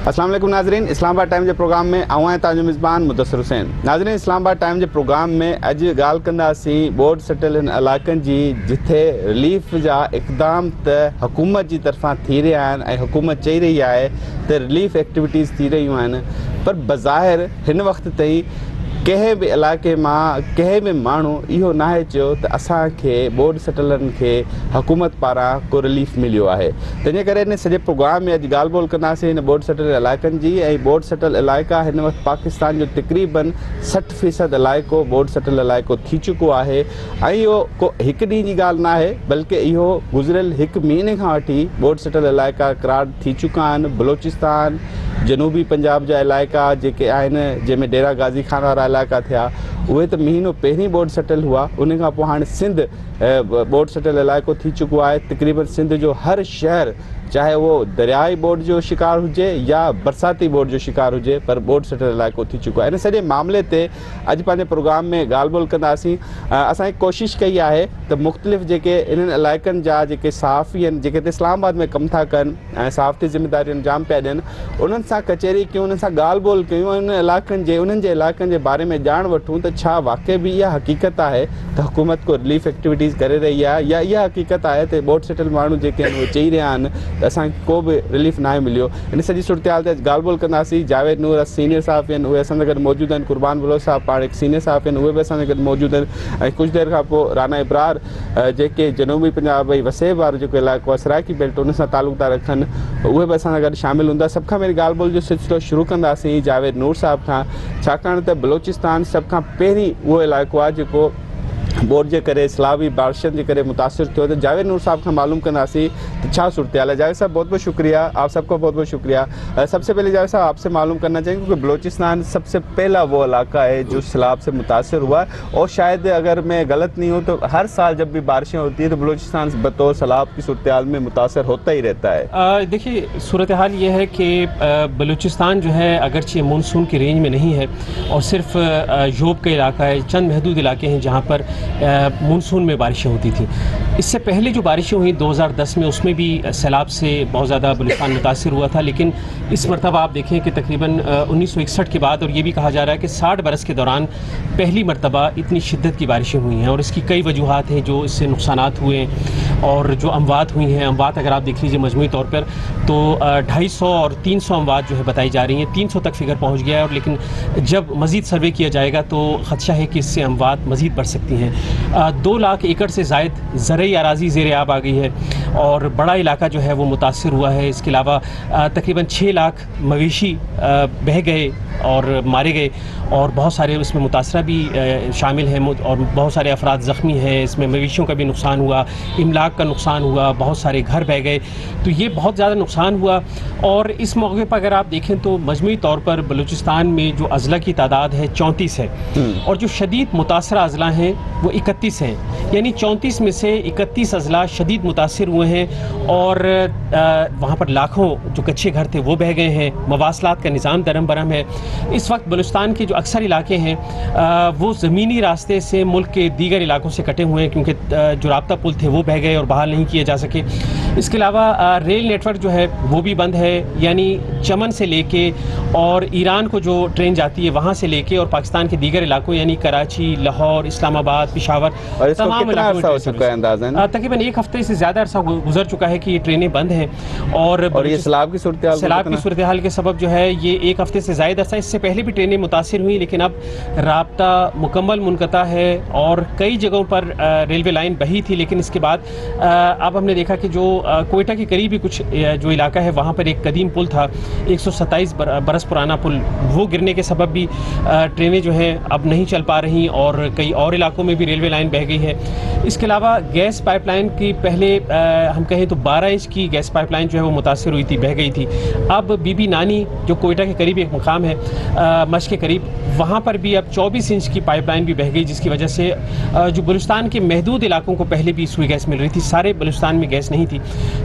अस्सलाम वालेकुम नाज़रीन, इस्लामाबाद टाइम जे प्रोग्राम में आऊं ताजो मिज़बान मुदस्सिर हुसैन। नाज़रीन, इस्लामाबाद टाइम जे प्रोग्राम में अॼु ॻाल्हि कंदासीं बोर्ड सटियल इलाइक़नि जी जिथे रिलीफ जा इक़दाम त हुकूमत जी तरफ़ां थी रहिया आहिनि ऐं हुकूमत चई रही आहे त रिलीफ एक्टिविटीज़ थी रहियूं आहिनि, पर बज़ाहिर हिन वक़्त ताईं कंहिं बि इलाइक़े मां कंहिं बि माण्हू इहो नाहे चयो त असांखे बोर्ड सटलनि खे हुकूमत पारां को रिलीफ मिलियो आहे। तंहिंजे करे हिन सॼे प्रोग्राम में अॼु ॻाल्हि ॿोल कंदासीं हिन बोर्ड सटल इलाइक़नि जी। ऐं बोर्ड सटल इलाइक़ा हिन वक़्तु पाकिस्तान जो तक़रीबन 60% इलाइक़ो बोर्ड सटल इलाइक़ो थी चुको आहे। ऐं इहो को हिकु ॾींहं जी ॻाल्हि न आहे, बल्कि इहो गुज़िरियल हिकु महीने खां वठी बोर्ड सटल इलाइक़ा क़रार थी चुका आहिनि। बलोचिस्तान, जनूबी पंजाब जा इलाइक़ा जेके आहिनि, जंहिंमें डेरा गाज़ी खान वारा इलाइक़ा थिया, उहे त महीनो पहिरीं बोर्ड सटल हुआ। उन खां पोइ हाणे सिंध बोर्ड सटल इलाइक़ो थी चुको आहे। तक़रीबन सिंध जो हर शहर, चाहे वो दरियाई बोर्ड जो शिकार हुजे या बरसाती बोर्ड जो शिकार हुजे, पर बोर्ड सटल इलाइक़ो थी चुको आहे। इन सॼे मामले ते अॼु पंहिंजे प्रोग्राम में ॻाल्हि ॿोल कंदासीं। असां कोशिशि कई आहे त मुख़्तलिफ़ जेके इन्हनि इलाइक़नि जा जेके सहाफ़ी आहिनि, जेके इस्लामाबाद में कमु था कनि ऐं सहाफ़ती ज़िम्मेदारियूं अंजाम पिया ॾियनि, उन्हनि सां कचहरी कयूं, उन्हनि सां ॻाल्हि ॿोल कयूं, उन इलाइक़नि जे उन्हनि जे इलाइक़नि जे बारे में ॼाण वठूं त छा वाक़ई बि इहा हक़ीक़त आहे त हुकूमत को रिलीफ एक्टिविटीज़ करे रही आहे, या इहा हक़ीक़त आहे त बोर्ड सटल माण्हू जेके आहिनि उहे चई रहिया आहिनि त असांखे को बि रिलीफ न मिलियो। इन सॼी सूरत हाल ते ॻाल्हि ॿोल कंदासीं। जावेद नूर सीनियर सहाफ़ी आहिनि, उहे असां सां गॾु मौजूदु आहिनि। कुर्बान बलोच साहब पाण हिकु सीनियर सहाफ़ी आहिनि, उहे बि असां सां गॾु मौजूदु आहिनि। ऐं कुझु देरि खां पोइ राना इब्रार, जेके जनूबी पंजाब भई वसेब वारो जेको इलाइक़ो आहे, सराइकी बेल्ट, उन सां तालुक़ था रखनि, उहे बि असां सां गॾु शामिलु हूंदा। सभ खां पहिरीं ॻाल्हि ॿोल जो सिलसिलो शुरू कंदासीं जावेद नूर साहब खां, छाकाणि त बलोचिस्तान सभ खां पहिरीं उहो इलाइक़ो आहे जेको बोर्ड जे करे, इस्लामी बारिशनि जे करे मुतासिर थियो। तो जावेद नूर साहब खां मालूम कंदासीं तो छा सूरत हाल है। जावेद साहब बहुत बहुत शुक्रिया, आप सबका बहुत बहुत शुक्रिया। सबसे पहले जावेद साहब आपसे मालूम करना चाहेंगे क्योंकि बलोचिस्तान सबसे पहला वो इलाका है जो सैलाब से मुतासर हुआ है, और शायद अगर मैं गलत नहीं हूँ तो हर साल जब भी बारिशें होती है तो बलोचिस्तान बतौर सैलाब की सूरत हाल में मुतासर होता ही रहता है। देखिए, सूरत हाल ये है कि बलूचिस्तान जो है अगरचे मानसून की रेंज में नहीं है और सिर्फ योब का इलाका है, चंद महदूद इलाके हैं जहाँ पर मानसून में बारिशें होती थी। इससे पहले जो बारिशें हुई 2010 में, उसमें भी सैलाब से बहुत ज़्यादा बलूचिस्तान मुतासिर हुआ था। लेकिन इस मरतबा आप देखें कि तकरीबन 1961 के बाद, और ये भी कहा जा रहा है कि 60 बरस के दौरान पहली मरतबा इतनी शिद्दत की बारिशें हुई हैं। और इसकी कई वजूहात हैं जो इससे नुकसानात हुए हैं और जो अमवात हुई हैं। अमवात अगर आप देख लीजिए मजमूई तौर पर तो 250 और 300 अमवात जो है बताई जा रही हैं। 300 तक फिगर पहुँच गया है, और लेकिन जब मज़ीद सर्वे किया जाएगा तो ख़दशा है कि इससे अमवात मज़ीद बढ़ सकती हैं। 2 लाख एकड़ से ज़ायद ज़रई अराज़ी ज़ेर आब आ गई है और बड़ा इलाका जो है वो मुतासिर हुआ है। इसके अलावा तकरीबन 6 लाख मवेशी बह गए और मारे गए, और बहुत सारे उसमें मुतासरा भी शामिल हैं, और बहुत सारे अफराद ज़ख्मी हैं। इसमें मवेशियों का भी नुकसान हुआ, इमलाक का नुकसान हुआ, बहुत सारे घर बह गए। तो ये बहुत ज़्यादा नुकसान हुआ। और इस मौके पर अगर आप देखें तो मजमूई तौर पर बलूचिस्तान में जो अज़ला की तादाद है 34 है, और जो शदीद मुतासरा अज़ला हैं वो 31 हैं। यानी 34 में से 31 अज़ला शदीद मुतासर हुए हैं, और वहाँ पर लाखों जो कच्चे घर थे वो बह गए हैं। मवासलात का निज़ाम दरम बरम है। इस वक्त बलूचिस्तान के जो अक्सर इलाके हैं वो ज़मीनी रास्ते से मुल्क के दीगर इलाकों से कटे हुए हैं, क्योंकि जो राब्ता पुल थे वो बह गए और बहाल नहीं किए जा सके। इसके अलावा रेल नेटवर्क जो है वो भी बंद है। यानी चमन से लेके और ईरान को जो ट्रेन जाती है वहाँ से लेके और पाकिस्तान के दीगर इलाकों यानी कराची, लाहौर, इस्लामाबाद, पेशावर, तमाम तकरीबन 1 हफ्ते से ज़्यादा अरसा गुजर चुका है कि ये ट्रेनें बंद हैं। और ये सैलाब की सूरत हाल के सबब जो है ये 1 हफ्ते से ज़्यादा अरसा, इससे पहले भी ट्रेनें मुतासिर हुई, लेकिन अब राब्ता मुकम्मल मुनक़ता है और कई जगहों पर रेलवे लाइन बही थी। लेकिन इसके बाद अब हमने देखा कि जो कोयटा के करीब ही कुछ जो इलाका है वहाँ पर एक कदीम पुल था, 127 बरस पुराना पुल, वो गिरने के सबब भी ट्रेनें जो हैं अब नहीं चल पा रही, और कई और इलाकों में भी रेलवे लाइन बह गई है। इसके अलावा गैस पाइपलाइन की पहले हम कहें तो 12 इंच की गैस पाइपलाइन जो है वो मुतासिर हुई थी, बह गई थी। अब बीबी नानी जो कोयटा के करीब एक मुकाम है मश के करीब, वहाँ पर भी अब 24 इंच की पाइपलाइन भी बह गई, जिसकी वजह से जो बलूचिस्तान के महदूद इलाकों को पहले भी सुई गैस मिल रही थी, सारे बलूचिस्तान में गैस नहीं थी,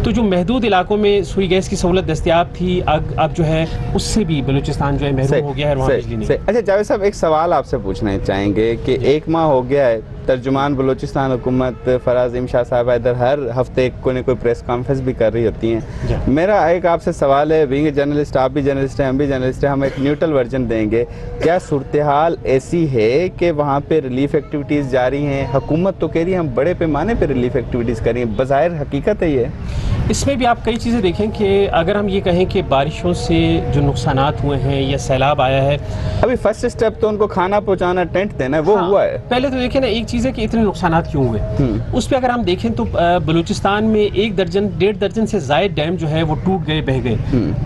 तो जो महदूद इलाकों में सुई गैस की सहूलत दस्तियाब थी अब जो है उससे भी बलूचिस्तान जो है महरूम हो गया है, वहाँ बिजली नहीं। अच्छा जावेद साहब, एक सवाल आपसे पूछना चाहेंगे कि 1 माह हो गया है तर्जुमान बलूचिस्तान हुकूमत फराज इमशा साहब इधर हर हफ्ते कोई ना कोई प्रेस कॉन्फ्रेंस भी कर रही होती हैं। मेरा एक आपसे सवाल है, बीइंग जर्नलिस्ट, आप भी जर्नलिस्ट हैं, हम भी जर्नलिस्ट हैं, हम एक न्यूट्रल वर्जन देंगे। क्या सूरत हाल ऐसी है कि वहाँ पे रिलीफ एक्टिविटीज़ जारी हैं? हुकूमत तो कह रही है हम बड़े पैमाने पर रिलीफ एक्टिविटीज़ करें, बज़ाहिर हकीकत है ये? इसमें भी आप कई चीज़ें देखें कि अगर हम ये कहें कि बारिशों से जो नुकसानात हुए हैं या सैलाब आया है, अभी फर्स्ट स्टेप तो उनको खाना पहुंचाना, टेंट देना, वो हुआ है। पहले तो देखिए ना, एक चीज़ है कि इतने नुकसानात क्यों हुए, उस पर अगर हम देखें तो बलूचिस्तान में 1 दर्जन से ज़ायद डैम जो है वो टूट गए, बह गए।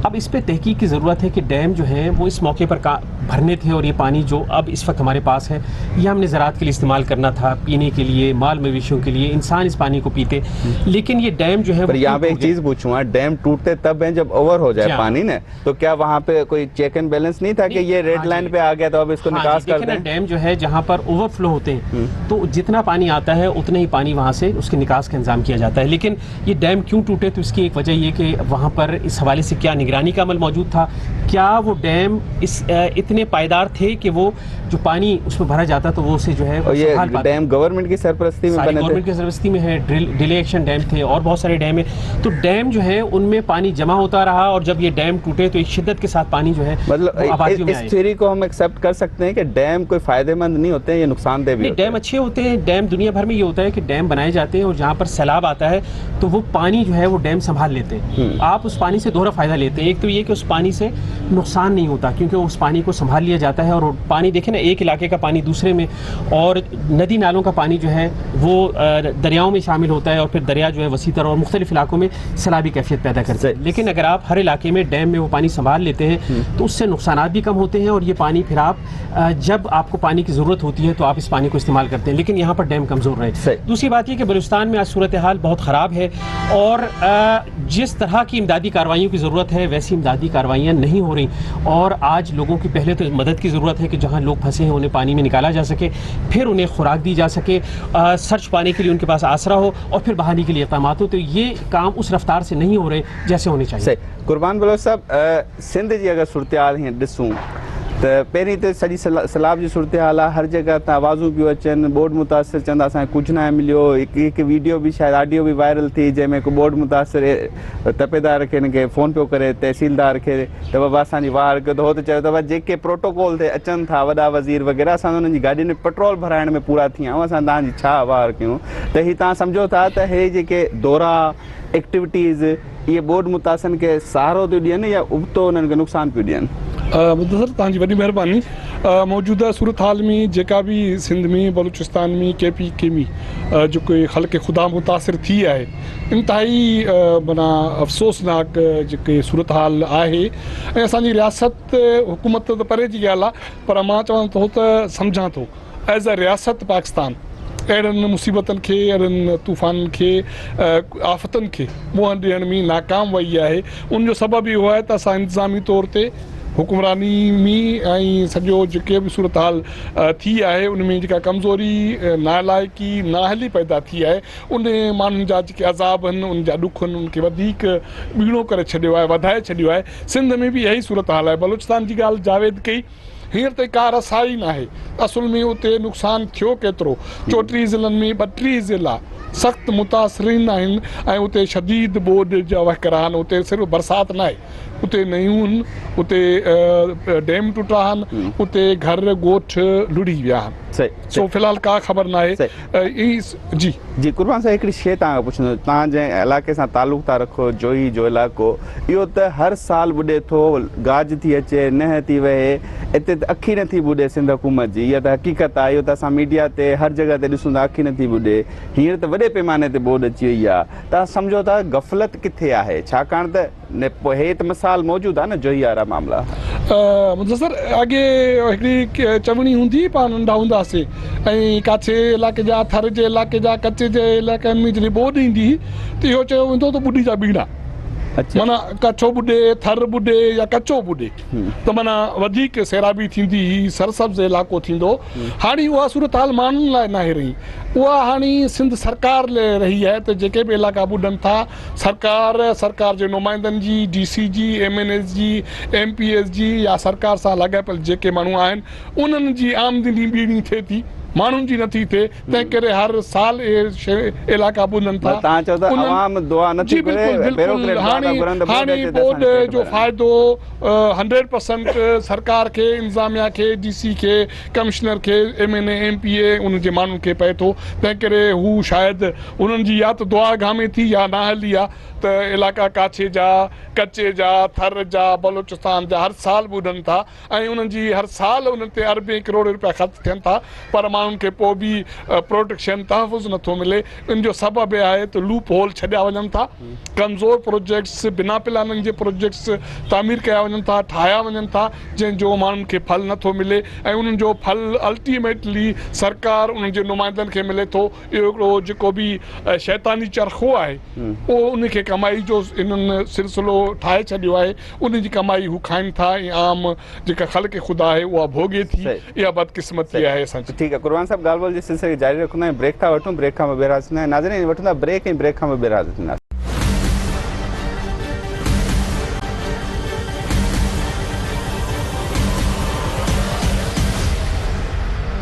अब इस पर तहकीक की ज़रूरत है कि डैम जो है वो इस मौके पर भरने थे, और ये पानी जो अब इस वक्त हमारे पास है ये हमने ज़राअत के लिए इस्तेमाल करना था, पीने के लिए, माल मवेशियों के लिए, इंसान इस पानी को पीते। लेकिन ये डैम जो है, यहाँ पे एक चीज़ पूछूंगा, डैम टूटते तब हैं जब ओवर हो जाए पानी ने, तो क्या वहाँ पे कोई चेक एंड बैलेंस नहीं था कि ये रेड लाइन पे आ गया तो अब इसको निकास कर दें? डैम जो है जहाँ पर ओवरफ्लो होते हैं तो जितना पानी आता है उतना ही पानी वहाँ से उसके निकास का इंतजाम किया जाता है। लेकिन ये डैम क्यों टूटे, तो इसकी एक वजह ये कि वहाँ पर इस हवाले से क्या निगरानी का अमल मौजूद था, क्या वो डैम इतने पायदार थे कि वो जो पानी उसमें भरा जाता तो वो उसे जो है, और ये डैम गवर्नमेंट की सरपरस्ती में बने थे, गवर्नमेंट की सरपरस्ती में है, डिले एक्शन डैम थे और बहुत सारे डैम है। तो डैम जो है उनमें पानी जमा होता रहा, और जब ये डैम टूटे तो एक शिद्दत के साथ पानी जो है, मतलब इस थ्योरी को हम एक्सेप्ट कर सकते हैं कि डैम कोई फायदेमंद नहीं होते हैं, ये नुकसानदेह भी होते हैं? डैम अच्छे होते हैं। डैम दुनिया भर में ये होता है कि डैम बनाए जाते हैं और जहाँ पर सैलाब आता है तो वो पानी जो है वो डैम संभाल लेते हैं। आप उस पानी से दोहरा फायदा लेते हैं। एक तो ये कि उस पानी से नुकसान नहीं होता क्योंकि उस पानी को संभाल लिया जाता है, और पानी देखें ना, एक इलाके का पानी दूसरे में, और नदी नालों का पानी जो है वो दरियाओं में शामिल होता है, और फिर दरिया जो है वसीतर और मुख्तलिफ इलाकों में सैलाबी कैफियत पैदा करते हैं। लेकिन अगर आप हर इलाके में डैम में वो पानी संभाल लेते हैं तो उससे नुकसान भी कम होते हैं, और ये पानी फिर आप जब आपको पानी की ज़रूरत होती है तो आप इस पानी को इस्तेमाल करते हैं। लेकिन यहाँ पर डैम कमज़ोर रहे। दूसरी बात ये कि बलूचिस्तान में आज सूरत हाल बहुत ख़राब है, और जिस तरह की इमदादी कार्रवाइयों की ज़रूरत है वैसी इमदादी कार्रवाइयाँ नहीं हो रही। और आज लोगों की पहले तो मदद की ज़रूरत है कि जहाँ लोग फंसे हैं उन्हें पानी में निकाला जा सके, फिर उन्हें खुराक दी जा सके, सर्च पाने के लिए उनके पास आसरा हो, और फिर बहाने के लिए इक़दामात हो। तो ये काम उस रफ्तार से नहीं हो रहे जैसे होने चाहिए। कुर्बान बलोच साहब, सिंध जी अगर सूरत हाल हीअं ॾिसूं तो पहिरीं तो सॼी सैलाब जी सूरत हाल आहे, हर जगह तां आवाज़ूं पियूं अचनि, बोर्ड मुतासिर चवंदा असांखे कुझु न मिलियो। हिकु वीडियो भी शायदि ऑडियो भी वायरल थी जंहिंमें हिकु बोर्ड मुतासिर तपेदार खे हिन खे फ़ोन पियो करे, तहसीलदार खे, त बाबा असांजी वार कयो, त हो त चयो त जेके प्रोटोकॉल ते अचनि था वॾा वज़ीर वग़ैरह, असां उन्हनि जी गाॾियुनि में पेट्रोल भराइण में पूरा थी विया आहियूं, असां तव्हांजी छा वार कयूं? त हीअ तव्हां सम्झो था त हे जेके दौरा एक्टिविटीज़ इहे बोर्ड मुतासिर खे सहारो थियूं ॾियनि या उबतो उन्हनि खे नुक़सान पियूं ॾियनि? मुदसर तव्हांजी वॾी महिरबानी। मौजूदा सूरत हाल में जेका भी सिंध में, बलूचिस्तान में, के में जेको ख़ल्क़ ख़ुदा मुतासिर थी आहे, इंतहाई माना अफ़सोसनाक जेके सूरत हाल आहे। ऐं असांजी रियासत हुकूमत त परे जी ॻाल्हि आहे, पर मां चवां थो त सम्झां थो एज़ अ रियासत पाकिस्तान अहिड़नि मुसीबतनि खे, अहिड़नि तूफ़ाननि खे, आफ़तनि खे मुंहं ॾियण में नाकाम वई आहे। उनजो सबबु इहो आहे त असां इंतिज़ामी तौर ते हुकुमरानी में ऐं सॼो जेके बि सूरत हाल थी आहे उनमें जेका कमज़ोरी, नालाइकी, नाहली पैदा थी आहे, उन माण्हुनि जा जेके अज़ाब आहिनि, उन जा ॾुख आहिनि, उनखे वधीक ॿीणो करे छॾियो आहे, वधाए छॾियो आहे। सिंध में बि इहा ई सूरत हाल आहे। बलूचिस्तान जी ॻाल्हि जावेद कई, हींअर त का रसाई न आहे। असुल में उते नुक़सानु थियो केतिरो, 34 ज़िलनि में 32 ज़िला सख़्तु मुतासिरीन आहिनि, ऐं उते शदीद बोड जा वहकरा आहिनि। उते सिर्फ़ु बरसाति न आहे, उते नयूं आहिनि, उते डैम टुटा आहिनि, उते घर ॻोठ लुड़ी विया आहिनि। सो फ़िलहाल का ख़बर न आहे। जी कुर्बान साहब, हिकिड़ी शइ तव्हांखां पुछंदो, तव्हां जंहिं इलाइक़े सां तालुक़ था रखो, जोई जो इलाइक़ो, इहो त हर साल ॿुॾे थो, गाज थी अचे, नह थी वहे, हिते त अखी नथी ॿुॾे सिंध हुकूमत जी। इहा त हक़ीक़त आहे, इहो त असां मीडिया ते हर जॻह ते ॾिसूं था, अखी नथी ॿुॾे। हींअर त वॾे पैमाने ते बोर्ड अची वई आहे। तव्हां सम्झो था गफ़लत किथे आहे? छाकाणि त हे त मिसाल मौजूदु आहे न, जोई वारा मामला। मुदसर अॻे हिकिड़ी चवणी हूंदी, पाण नंढा हूंदासीं, ऐं काछे इलाइक़े जा, थर जे इलाइक़े जा, कच्छ जे इलाइक़नि में जॾहिं बोड ईंदी त इहो चयो वेंदो त ॿुॾी जा ॿीड़ा, माना कच्छो ॿुॾे, थर ॿुॾे या कच्चो ॿुॾे, त माना वधीक सैराबी थींदी, सरसब्ज़ इलाइक़ो थींदो। हाणे उहा सूरत हाल माण्हुनि लाइ नाहे रही, उहा हाणे सिंध सरकार लाइ रही आहे। त जेके बि इलाइक़ा ॿुॾनि था, सरकार जे नुमाइंदनि जी, DC जी, MNS जी, MPS जी, या सरकार सां लॻापियल जेके माण्हू आहिनि, उन्हनि जी आमदनी ॿीणी थिए थी। माण्हुनि जी नथी थिए, तंहिं करे हर साल इलाइक़ा ॿुधनि था। तव्हां चओ था आवाम दुआ नथी जी करे, बिल्कुलु बिल्कुलु। हाणे बोर्ड जो फ़ाइदो 100% सरकार खे, इंतज़ामिया खे, DC खे, कमिश्नर खे, MNA MPA उन्हनि जे माण्हुनि खे पए थो। तंहिं करे हू शायदि उन्हनि जी या त दुआ घामे थी या ना हली आहे त इलाइक़ा काछे जा, कचे जा, थर जा, बलोचिस्तान जा हर साल ॿुधनि था ऐं उन्हनि जी हर साल उन्हनि ते अरबे करोड़ रुपया ख़र्च थियनि था, पर माण्हुनि खे पोइ बि प्रोटेक्शन तहफ़ुज़ नथो मिले। इन जो सबबु आहे त लूप होल छॾिया वञनि था, कमज़ोर प्रोजेक्ट्स, बिना प्लाननि जे प्रोजेक्ट्स तामीर कया वञनि था, ठाहिया वञनि था, जंहिंजो माण्हुनि खे फल नथो मिले ऐं उन्हनि जो फल अल्टीमेटली सरकार उन्हनि जे नुमाइंदनि खे मिले थो। इहो हिकिड़ो जेको बि शैतानी चरखो आहे उहो उनखे कमाई जो इन्हनि सिलसिलो ठाहे छॾियो आहे, उन जी कमाई हू खाइनि था ऐं आम जेका ख़ल्क़ ख़ुदा आहे उहा भोॻे थी। इहा बदकिस्मती आहे असांजी। ठीकु आहे कुरबान साहिब, ॻाल्हि ॿोल जे सिलसिले खे जारी रखंदा आहियूं। ब्रेक था वठूं, ब्रेक खां ॿाहिरि अचंदा आहियूं। नाज़रीन वठंदा ब्रेक ऐं ब्रेक खां ॿाहिरि थींदासीं।